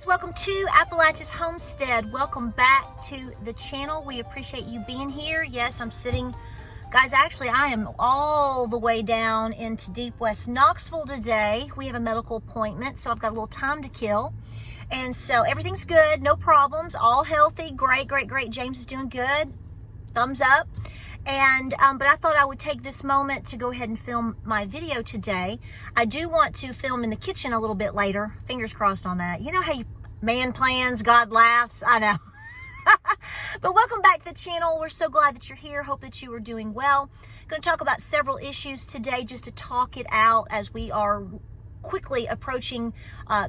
welcome to Appalachia's Homestead. Welcome back to the channel. We appreciate you being here. Yes, I'm sitting, guys, actually I am all the way down into deep West Knoxville today. We have a medical appointment, so I've got a little time to kill. And so everything's good, no problems, all healthy, great. James is doing good, thumbs up. And but I thought I would take this moment to go ahead and film my video today. I do want to film in the kitchen a little bit later. Fingers crossed on that. You know how man plans, God laughs. I know. But welcome back to the channel. We're so glad that you're here. Hope that you are doing well. Going to talk about several issues today just to talk it out as we are quickly approaching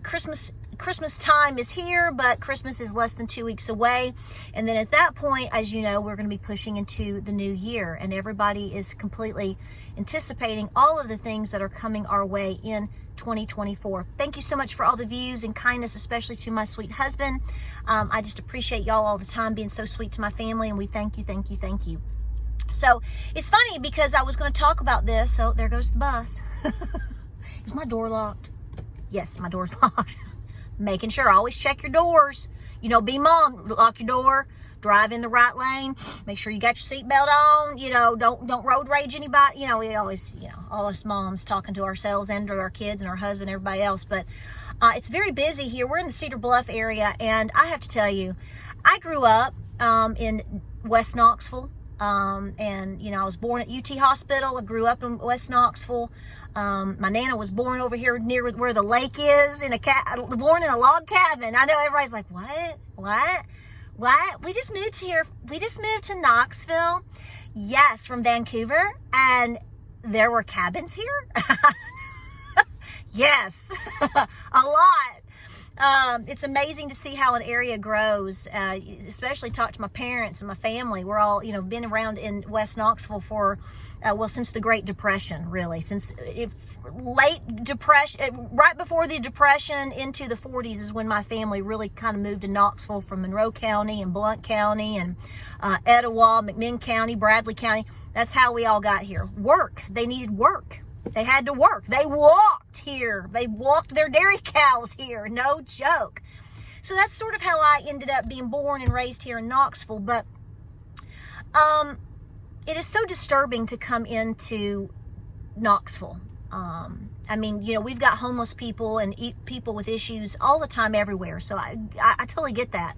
Christmas. Christmas time is here, but Christmas is less than 2 weeks away. And then at that point, as you know, we're going to be pushing into the new year, and everybody is completely anticipating all of the things that are coming our way in 2024. Thank you so much for all the views and kindness, especially to my sweet husband. I just appreciate y'all all the time being so sweet to my family, and we thank you. So it's funny because I was going to talk about this. So there goes the bus. Is my door locked? Yes, my door's locked. Making sure, always check your doors. You know, be mom, lock your door, drive in the right lane, make sure you got your seatbelt on, you know, don't road rage anybody. You know, we always, you know, all us moms talking to ourselves and to our kids and our husband, everybody else. But it's very busy here. We're in the Cedar Bluff area, and I have to tell you, I grew up in West Knoxville. And you know, I was born at UT Hospital. I grew up in West Knoxville. My Nana was born over here near where the lake is, born in a log cabin. I know everybody's like, what? We just moved here. We just moved to Knoxville. Yes, from Vancouver. And there were cabins here. Yes, a lot. It's amazing to see how an area grows, especially talk to my parents and my family. We're all, you know, been around in West Knoxville for, since the Great Depression, really. Since late Depression, right before the Depression into the 40s is when my family really kind of moved to Knoxville from Monroe County and Blount County and Etowah, McMinn County, Bradley County. That's how we all got here. Work. They needed work. They had to work. They walked here. They walked their dairy cows here. No joke. So that's sort of how I ended up being born and raised here in Knoxville. But it is so disturbing to come into Knoxville. I mean, you know, we've got homeless people and people with issues all the time everywhere. So I totally get that.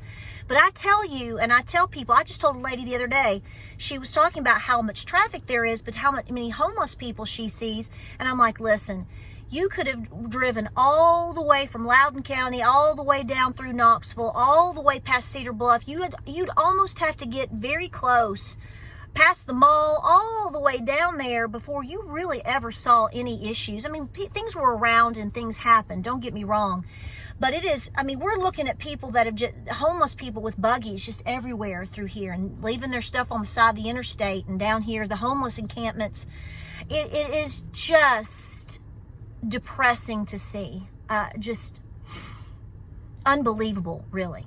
But I tell you, and I tell people, I just told a lady the other day, she was talking about how much traffic there is, but how many homeless people she sees. And I'm like, listen, you could have driven all the way from Loudoun County, all the way down through Knoxville, all the way past Cedar Bluff. You'd almost have to get very close past the mall, all the way down there before you really ever saw any issues. I mean, things were around and things happened, don't get me wrong. But it is, I mean, we're looking at people that have just, homeless people with buggies just everywhere through here and leaving their stuff on the side of the interstate and down here, the homeless encampments. It is just depressing to see. Just unbelievable, really.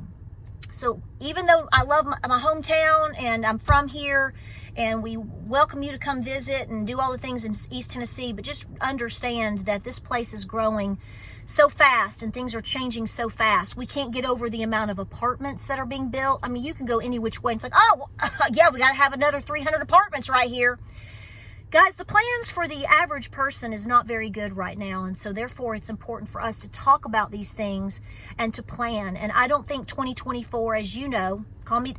So even though I love my hometown and I'm from here and we welcome you to come visit and do all the things in East Tennessee, but just understand that this place is growing so fast and things are changing so fast. We can't get over the amount of apartments that are being built. I mean, you can go any which way. It's like, oh, yeah, we got to have another 300 apartments right here. Guys, the plans for the average person is not very good right now, and so therefore it's important for us to talk about these things and to plan. And I don't think 2024, as you know, call me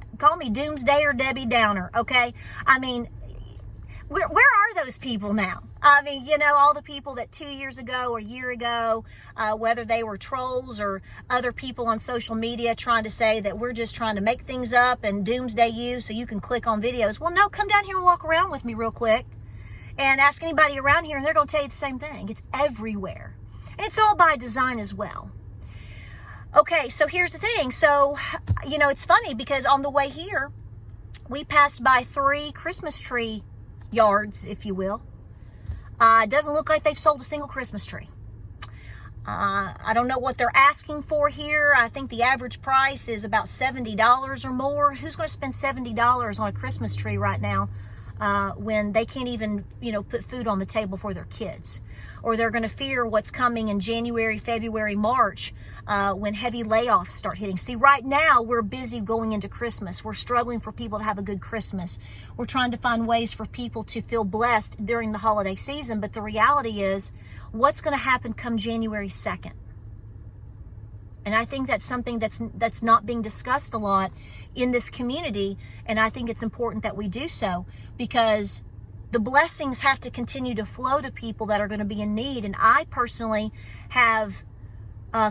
Doomsday or Debbie Downer, okay? I mean, where are those people now? I mean, you know, all the people that 2 years ago or a year ago, whether they were trolls or other people on social media trying to say that we're just trying to make things up and doomsday you so you can click on videos. Well, no, come down here and walk around with me real quick. And ask anybody around here, and they're going to tell you the same thing. It's everywhere. And it's all by design as well. Okay, so here's the thing. So, you know, it's funny because on the way here, we passed by 3 Christmas tree yards, if you will. It doesn't look like they've sold a single Christmas tree. I don't know what they're asking for here. I think the average price is about $70 or more. Who's going to spend $70 on a Christmas tree right now? when they can't even, put food on the table for their kids. Or they're going to fear what's coming in January, February, March, when heavy layoffs start hitting. See, right now we're busy going into Christmas. We're struggling for people to have a good Christmas. We're trying to find ways for people to feel blessed during the holiday season. But the reality is, what's going to happen come January 2nd? And I think that's something that's not being discussed a lot in this community. And I think it's important that we do so, because the blessings have to continue to flow to people that are going to be in need. And I personally have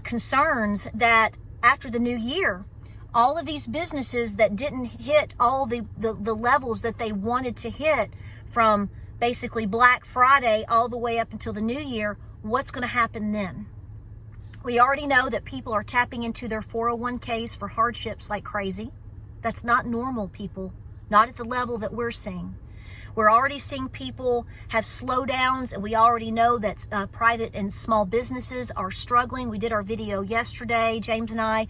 concerns that after the new year, all of these businesses that didn't hit all the levels that they wanted to hit from basically Black Friday all the way up until the new year, what's going to happen then? We already know that people are tapping into their 401ks for hardships like crazy. That's not normal, people. Not at the level that we're seeing. We're already seeing people have slowdowns, and we already know that private and small businesses are struggling. We did our video yesterday, James and I.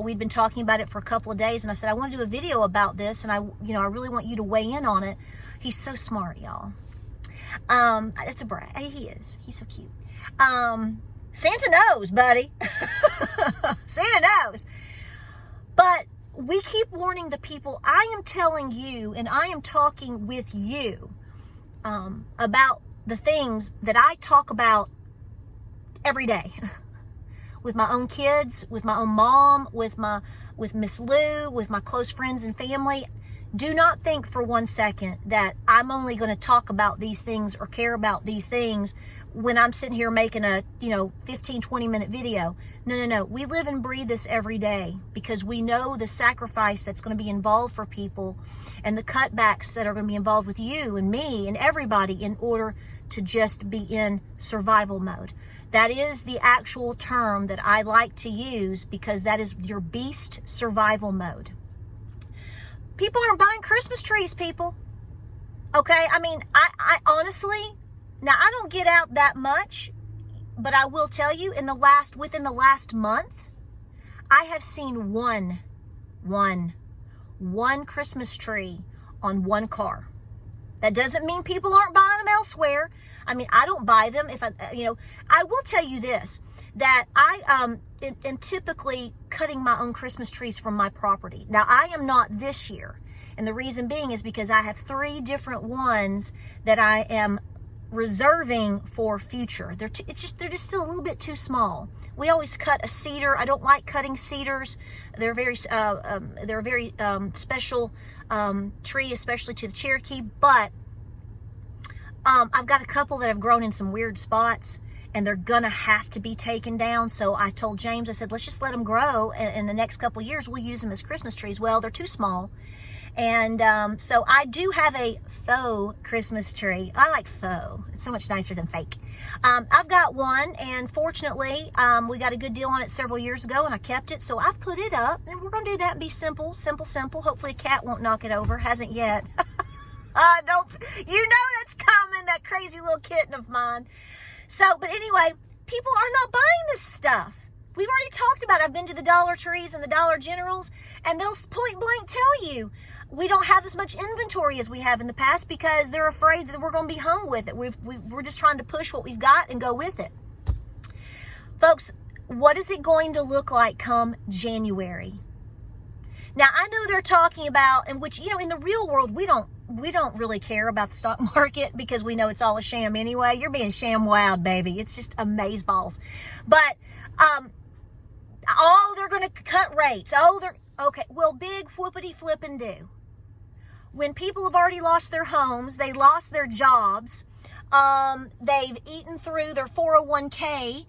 We'd been talking about it for a couple of days, and I said, I want to do a video about this, and I really want you to weigh in on it. He's so smart, y'all. It's a brag. He is. He's so cute. Santa knows, buddy. Santa knows. But we keep warning the people. I am telling you, and I am talking with you about the things that I talk about every day. With my own kids, with my own mom, with Miss Lou, with my close friends and family. Do not think for 1 second that I'm only going to talk about these things or care about these things when I'm sitting here making a 15, 20-minute video. No. We live and breathe this every day, because we know the sacrifice that's going to be involved for people and the cutbacks that are going to be involved with you and me and everybody in order to just be in survival mode. That is the actual term that I like to use, because that is your beast survival mode. People aren't buying Christmas trees, people. Okay? I mean, I honestly, now I don't get out that much, but I will tell you, within the last month, I have seen one Christmas tree on one car. That doesn't mean people aren't buying them elsewhere. I mean, I don't buy them. I will tell you this, that I am typically cutting my own Christmas trees from my property. Now, I am not this year. And the reason being is because I have 3 different ones that I am reserving for future. They're just still a little bit too small. We always cut a cedar. I don't like cutting cedars. They're a very special tree, especially to the Cherokee. But I've got a couple that have grown in some weird spots, and they're gonna have to be taken down. So I told James, I said, let's just let them grow. And in the next couple of years, we'll use them as Christmas trees. Well, they're too small. And so I do have a faux Christmas tree. I like faux. It's so much nicer than fake. I've got one, and fortunately, we got a good deal on it several years ago, and I kept it. So I've put it up, and we're going to do that and be simple. Hopefully a cat won't knock it over. Hasn't yet. You know that's coming, that crazy little kitten of mine. So, but anyway, people are not buying this stuff. We've already talked about it. I've been to the Dollar Trees and the Dollar Generals, and they'll point blank tell you, we don't have as much inventory as we have in the past, because they're afraid that we're going to be hung with it. We're just trying to push what we've got and go with it. Folks, what is it going to look like come January? Now, I know they're talking about, and which, in the real world, we don't really care about the stock market, because we know it's all a sham anyway. You're being sham wowed, baby. It's just amazeballs. But, they're going to cut rates. Okay. Well, big whoopity flippin' do. When people have already lost their homes, they lost their jobs, they've eaten through their 401k,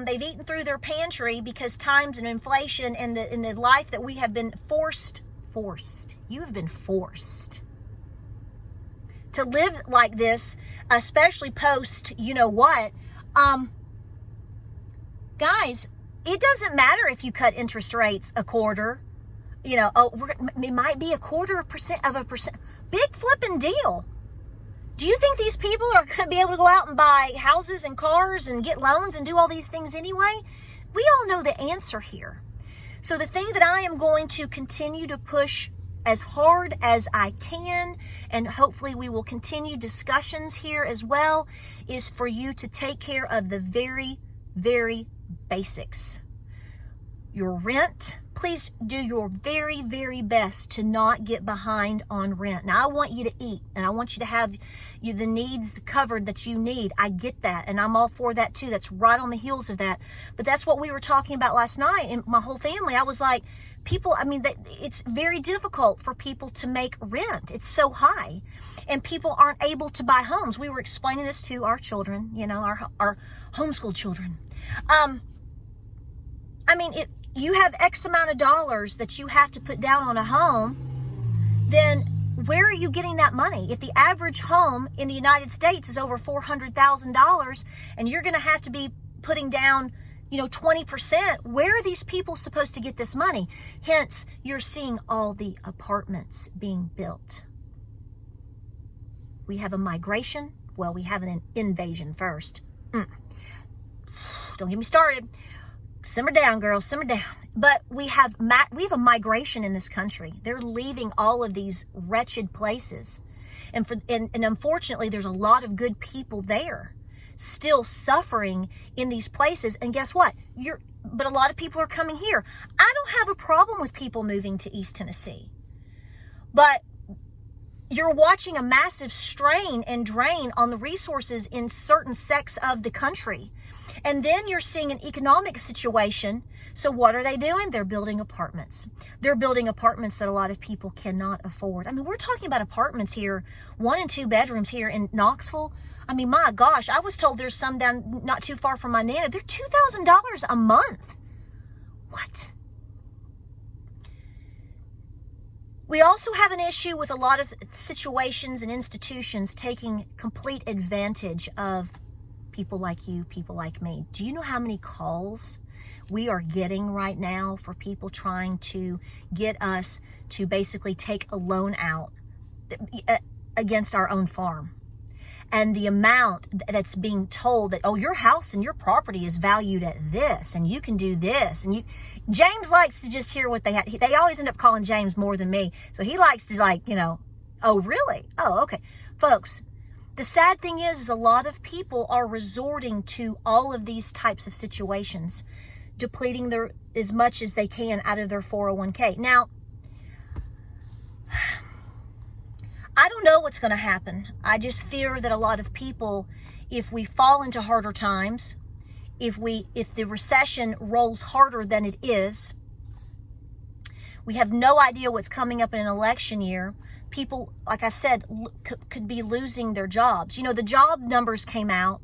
they've eaten through their pantry, because times and inflation and the life that we have been forced. You have been forced to live like this, especially post, guys, it doesn't matter if you cut interest rates a quarter. It might be 0.25%. Big flipping deal. Do you think these people are going to be able to go out and buy houses and cars and get loans and do all these things anyway? We all know the answer here. So the thing that I am going to continue to push as hard as I can, and hopefully we will continue discussions here as well, is for you to take care of the very, very basics. Your rent, please do your very, very best to not get behind on rent. Now, I want you to eat, and I want you to have the needs covered that you need. I get that, and I'm all for that too. That's right on the heels of that. But that's what we were talking about last night, and my whole family, I was like, people, I mean, it's very difficult for people to make rent. It's so high, and people aren't able to buy homes. We were explaining this to our children, our homeschool children. I mean, you have X amount of dollars that you have to put down on a home, then where are you getting that money? If the average home in the United States is over $400,000 and you're going to have to be putting down, 20%, where are these people supposed to get this money? Hence, you're seeing all the apartments being built. We have a migration. Well, we have an invasion first. Don't get me started. Simmer down, girls, simmer down. But we have a migration in this country. They're leaving all of these wretched places. And unfortunately, there's a lot of good people there still suffering in these places. And guess what? But a lot of people are coming here. I don't have a problem with people moving to East Tennessee. But you're watching a massive strain and drain on the resources in certain sects of the country. And then you're seeing an economic situation. So what are they doing? They're building apartments. They're building apartments that a lot of people cannot afford. I mean, we're talking about apartments here, 1 and 2 bedrooms here in Knoxville. I mean, my gosh, I was told there's some down not too far from my Nana. They're $2,000 a month. What? We also have an issue with a lot of situations and institutions taking complete advantage of people like you, people like me. Do you know how many calls we are getting right now for people trying to get us to basically take a loan out against our own farm? And the amount that's being told that, oh, your house and your property is valued at this, and you can do this. And James likes to just hear what they have. They always end up calling James more than me. So he likes to oh, really? Oh, okay. Folks, the sad thing is a lot of people are resorting to all of these types of situations, depleting as much as they can out of their 401k. Now, I don't know what's going to happen. I just fear that a lot of people, if we fall into harder times, if the recession rolls harder than it is, we have no idea what's coming up in an election year. People, like I said, could be losing their jobs. The job numbers came out,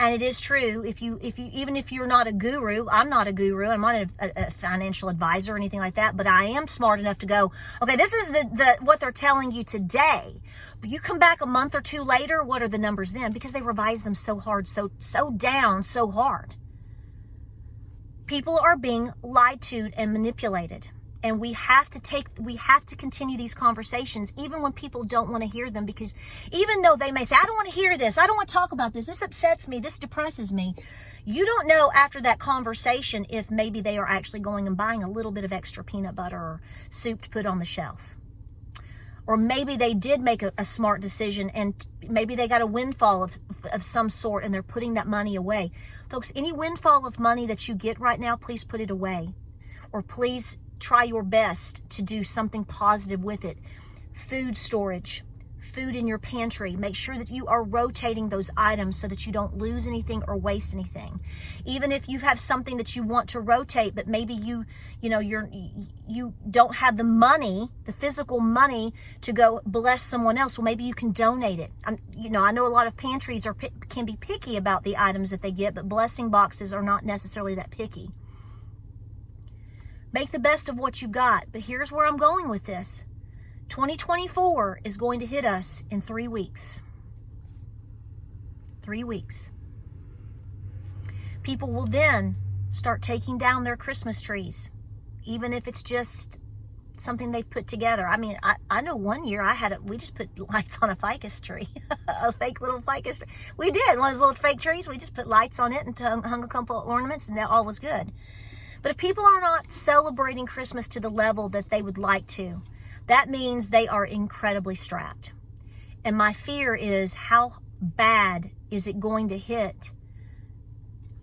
and it is true. Even if you're not a guru, I'm not a guru. I'm not a financial advisor or anything like that. But I am smart enough to go, okay, this is the what they're telling you today. But you come back a month or two later, what are the numbers then? Because they revise them so hard, so down, so hard. People are being lied to and manipulated. And we have to continue these conversations, even when people don't want to hear them, because even though they may say, I don't want to hear this, I don't want to talk about this upsets me, this depresses me. You don't know after that conversation if maybe they are actually going and buying a little bit of extra peanut butter or soup to put on the shelf. Or maybe they did make a smart decision, and maybe they got a windfall of some sort, and they're putting that money away. Folks, any windfall of money that you get right now, please put it away. Or please try your best to do something positive with it. Food storage, food in your pantry. Make sure that you are rotating those items so that you don't lose anything or waste anything. Even if you have something that you want to rotate, but maybe you don't have the money, the physical money to go bless someone else. Well, maybe you can donate it. I know a lot of pantries can be picky about the items that they get, but blessing boxes are not necessarily that picky. Make the best of what you've got. But here's where I'm going with this. 2024 is going to hit us in 3 weeks. 3 weeks. People will then start taking down their Christmas trees, even if it's just something they've put together. I mean, I know one year we just put lights on a ficus tree, a fake little ficus tree. We did, one of those little fake trees. We just put lights on it and hung a couple of ornaments, and that all was good. But if people are not celebrating Christmas to the level that they would like to, That means they are incredibly strapped. And my fear is, how bad is it going to hit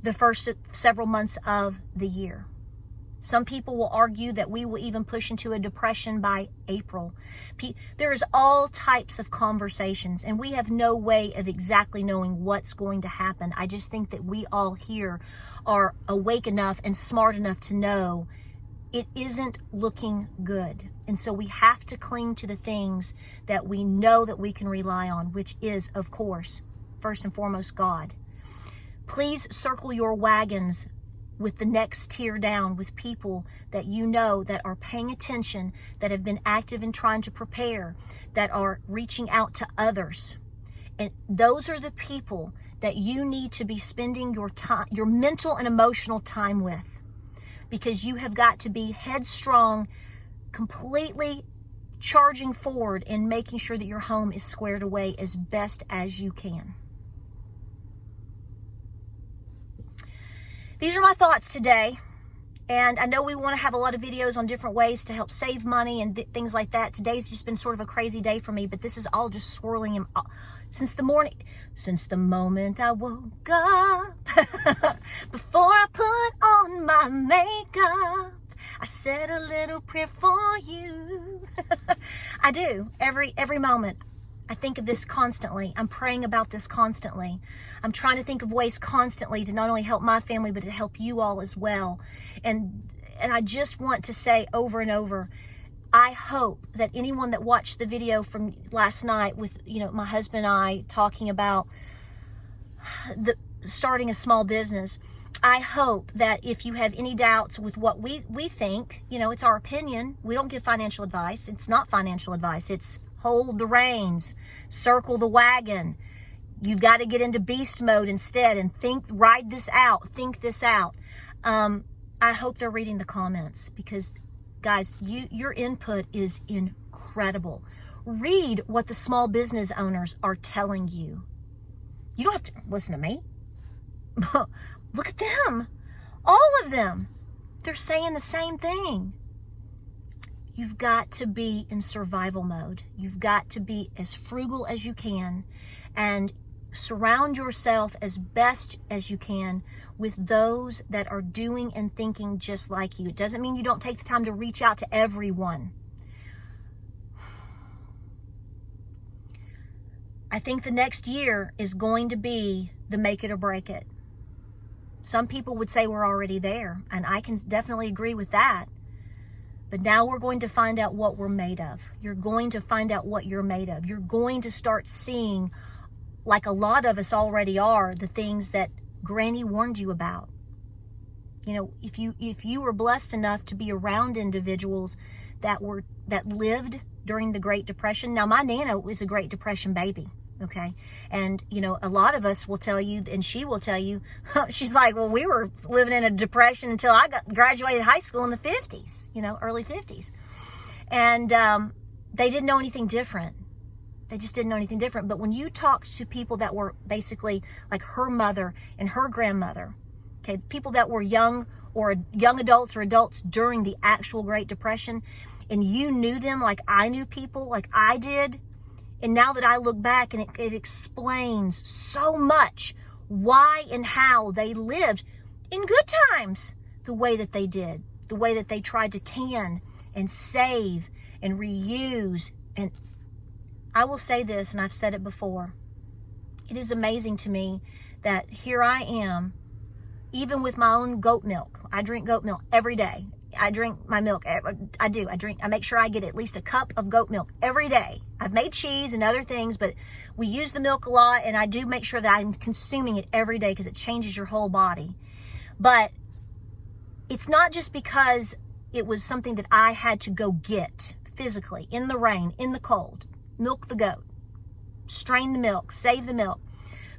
the first several months of the year? Some people will argue that we will even push into a depression by April. There is all types of conversations, and we have no way of exactly knowing what's going to happen. I just think that we all here are awake enough and smart enough to know it isn't looking good. And so we have to cling to the things that we know that we can rely on, which is, of course, first and foremost, God. Please circle your wagons with the next tier down, with people that you know that are paying attention, that have been active in trying to prepare, that are reaching out to others. And those are the people that you need to be spending your time, your mental and emotional time with, because you have got to be headstrong, completely charging forward and making sure that your home is squared away as best as you can. These are my thoughts today, and I know we want to have a lot of videos on different ways to help save money and things like that. Today's just been sort of a crazy day for me, but this is all just swirling in, since the moment I woke up, before I put on my makeup, I said a little prayer for you. I do, every moment. I think of this constantly. I'm praying about this constantly. I'm trying to think of ways constantly to not only help my family, but to help you all as well. And I just want to say over and over, I hope that anyone that watched the video from last night with, my husband and I talking about starting a small business, I hope that if you have any doubts with what we think, it's our opinion. We don't give financial advice. It's not financial advice. It's hold the reins, circle the wagon. You've got to get into beast mode instead and ride this out, think this out. I hope they're reading the comments, because guys, your input is incredible. Read what the small business owners are telling you. You don't have to listen to me. Look at them. All of them. They're saying the same thing. You've got to be in survival mode. You've got to be as frugal as you can and surround yourself as best as you can with those that are doing and thinking just like you. It doesn't mean you don't take the time to reach out to everyone. I think the next year is going to be the make it or break it. Some people would say we're already there, and I can definitely agree with that. But now we're going to find out what we're made of. You're going to find out what you're made of. You're going to start seeing, like a lot of us already are, the things that Granny warned you about. If you were blessed enough to be around individuals that lived during the Great Depression. Now, my Nana was a Great Depression baby. Okay. And, a lot of us will tell you, and she will tell you, she's like, well, we were living in a depression until I graduated high school in the 50s, early 50s. And they didn't know anything different. They just didn't know anything different. But when you talk to people that were basically like her mother and her grandmother, okay, people that were young adults or adults during the actual Great Depression, and you knew them like I knew people, like I did, and now that I look back, and it explains so much why and how they lived in good times the way that they did, the way that they tried to can and save and reuse. And I will say this, and I've said it before, it is amazing to me that here I am, even with my own goat milk. I drink goat milk every day. I drink my milk. I make sure I get at least a cup of goat milk every day. I've made cheese and other things, but we use the milk a lot, and I do make sure that I'm consuming it every day because it changes your whole body. But it's not just because it was something that I had to go get physically in the rain, in the cold, milk the goat, strain the milk, save the milk.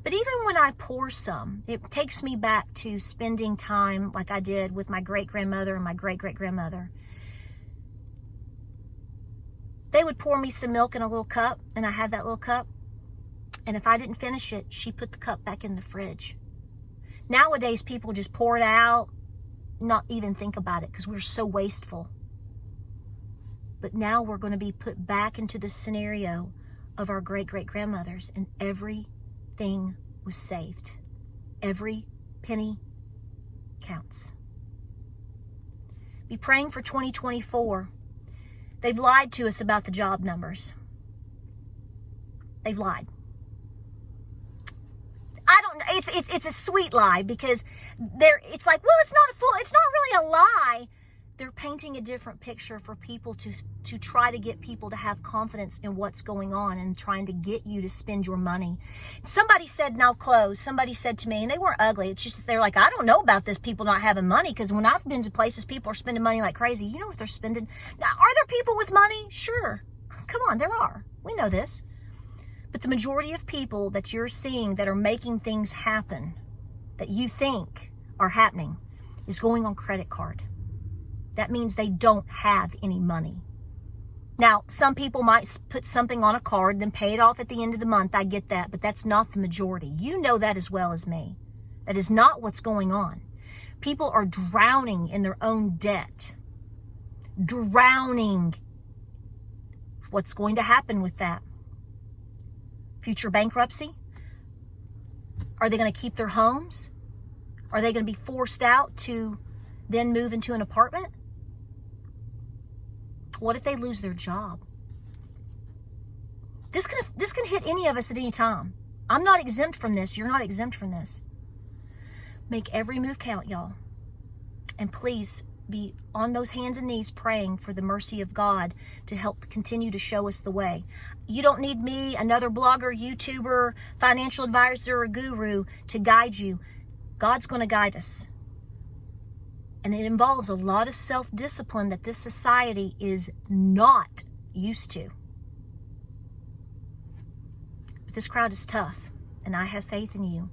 But even when I pour some, it takes me back to spending time like I did with my great-grandmother and my great-great-grandmother. They would pour me some milk in a little cup, and I had that little cup. And if I didn't finish it, she put the cup back in the fridge. Nowadays, people just pour it out, not even think about it, because we're so wasteful. But now we're going to be put back into the scenario of our great-great-grandmothers, and everything was saved. Every penny counts. Be praying for 2024. They've lied to us about the job numbers. They've lied. It's a sweet lie, because it's like, well, it's not really a lie. They're painting a different picture for people to try to get people to have confidence in what's going on and trying to get you to spend your money. Somebody said, now close. Somebody said to me, and they weren't ugly. It's just, they're like, I don't know about this people not having money, because when I've been to places, people are spending money like crazy. You know what they're spending? Now, are there people with money? Sure. Come on, there are. We know this. But the majority of people that you're seeing that are making things happen, that you think are happening, is going on credit card. That means they don't have any money. Now, some people might put something on a card, then pay it off at the end of the month. I get that, but that's not the majority. You know that as well as me. That is not what's going on. People are drowning in their own debt. Drowning. What's going to happen with that? Future bankruptcy? Are they going to keep their homes? Are they going to be forced out to then move into an apartment? What if they lose their job? This can hit any of us at any time. I'm not exempt from this. You're not exempt from this. Make every move count, y'all. And please be on those hands and knees praying for the mercy of God to help continue to show us the way. You don't need me, another blogger, YouTuber, financial advisor, or guru to guide you. God's going to guide us. And it involves a lot of self-discipline that this society is not used to. But this crowd is tough, and I have faith in you.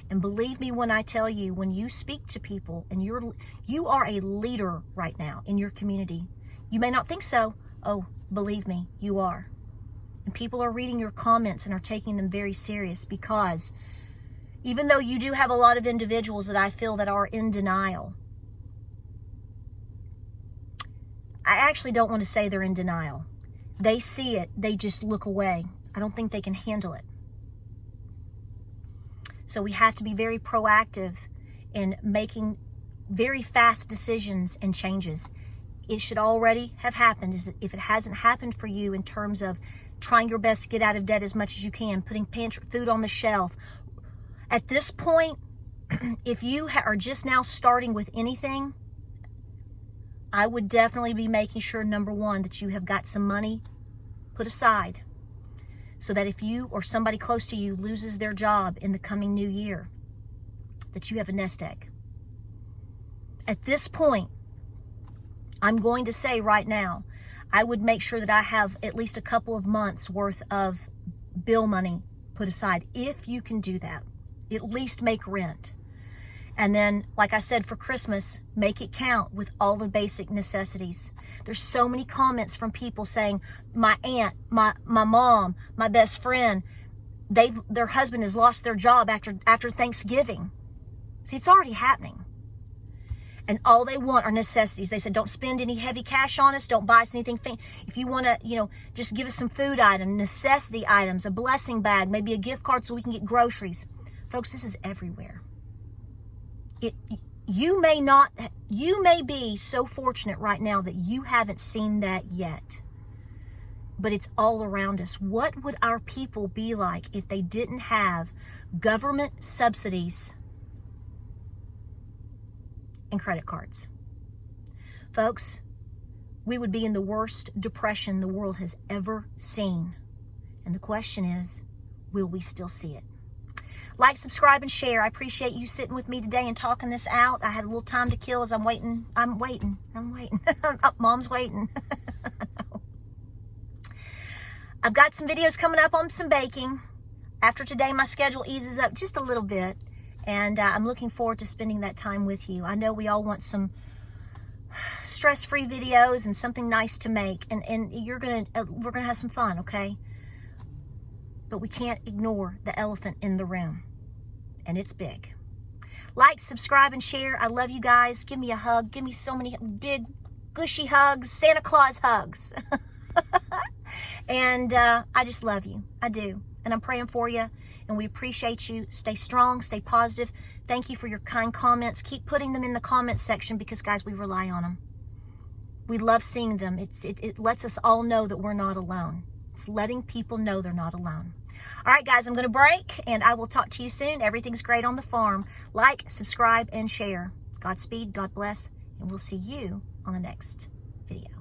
And believe me when I tell you, when you speak to people, and you are a leader right now in your community. You may not think so. Oh, believe me, you are. And people are reading your comments and are taking them very serious, because even though you do have a lot of individuals that I feel that are in denial, I actually don't want to say they're in denial. They see it, they just look away. I don't think they can handle it. So we have to be very proactive in making very fast decisions and changes. It should already have happened. If it hasn't happened for you in terms of trying your best to get out of debt as much as you can, putting pantry food on the shelf. At this point, if you are just now starting with anything, I would definitely be making sure, number one, that you have got some money put aside, so that if you or somebody close to you loses their job in the coming new year, that you have a nest egg. At this point, I'm going to say right now, I would make sure that I have at least a couple of months worth of bill money put aside. If you can do that, at least make rent. And then, like I said, for Christmas, make it count with all the basic necessities. There's so many comments from people saying, my aunt, my mom, my best friend, their husband has lost their job after Thanksgiving. See, it's already happening. And all they want are necessities. They said, don't spend any heavy cash on us. Don't buy us anything. If you want to, just give us some food items, necessity items, a blessing bag, maybe a gift card so we can get groceries. Folks, this is everywhere. You may be so fortunate right now that you haven't seen that yet, but it's all around us. What would our people be like if they didn't have government subsidies and credit cards? Folks, we would be in the worst depression the world has ever seen. And the question is, will we still see it? Like, subscribe, and share. I appreciate you sitting with me today and talking this out. I had a little time to kill as I'm waiting. Mom's waiting. I've got some videos coming up on some baking. After today, my schedule eases up just a little bit. And I'm looking forward to spending that time with you. I know we all want some stress-free videos and something nice to make. And we're going to have some fun, okay? But we can't ignore the elephant in the room. And it's big. Like, subscribe, and share. I love you guys. Give me a hug. Give me so many big gushy hugs, Santa Claus hugs. And I just love you. I do. And I'm praying for you. And we appreciate you. Stay strong. Stay positive. Thank you for your kind comments. Keep putting them in the comments section because, guys, we rely on them. We love seeing them. It lets us all know that we're not alone. It's letting people know they're not alone. All right, guys, I'm going to break, and I will talk to you soon. Everything's great on the farm. Like, subscribe, and share. Godspeed. God bless. And we'll see you on the next video.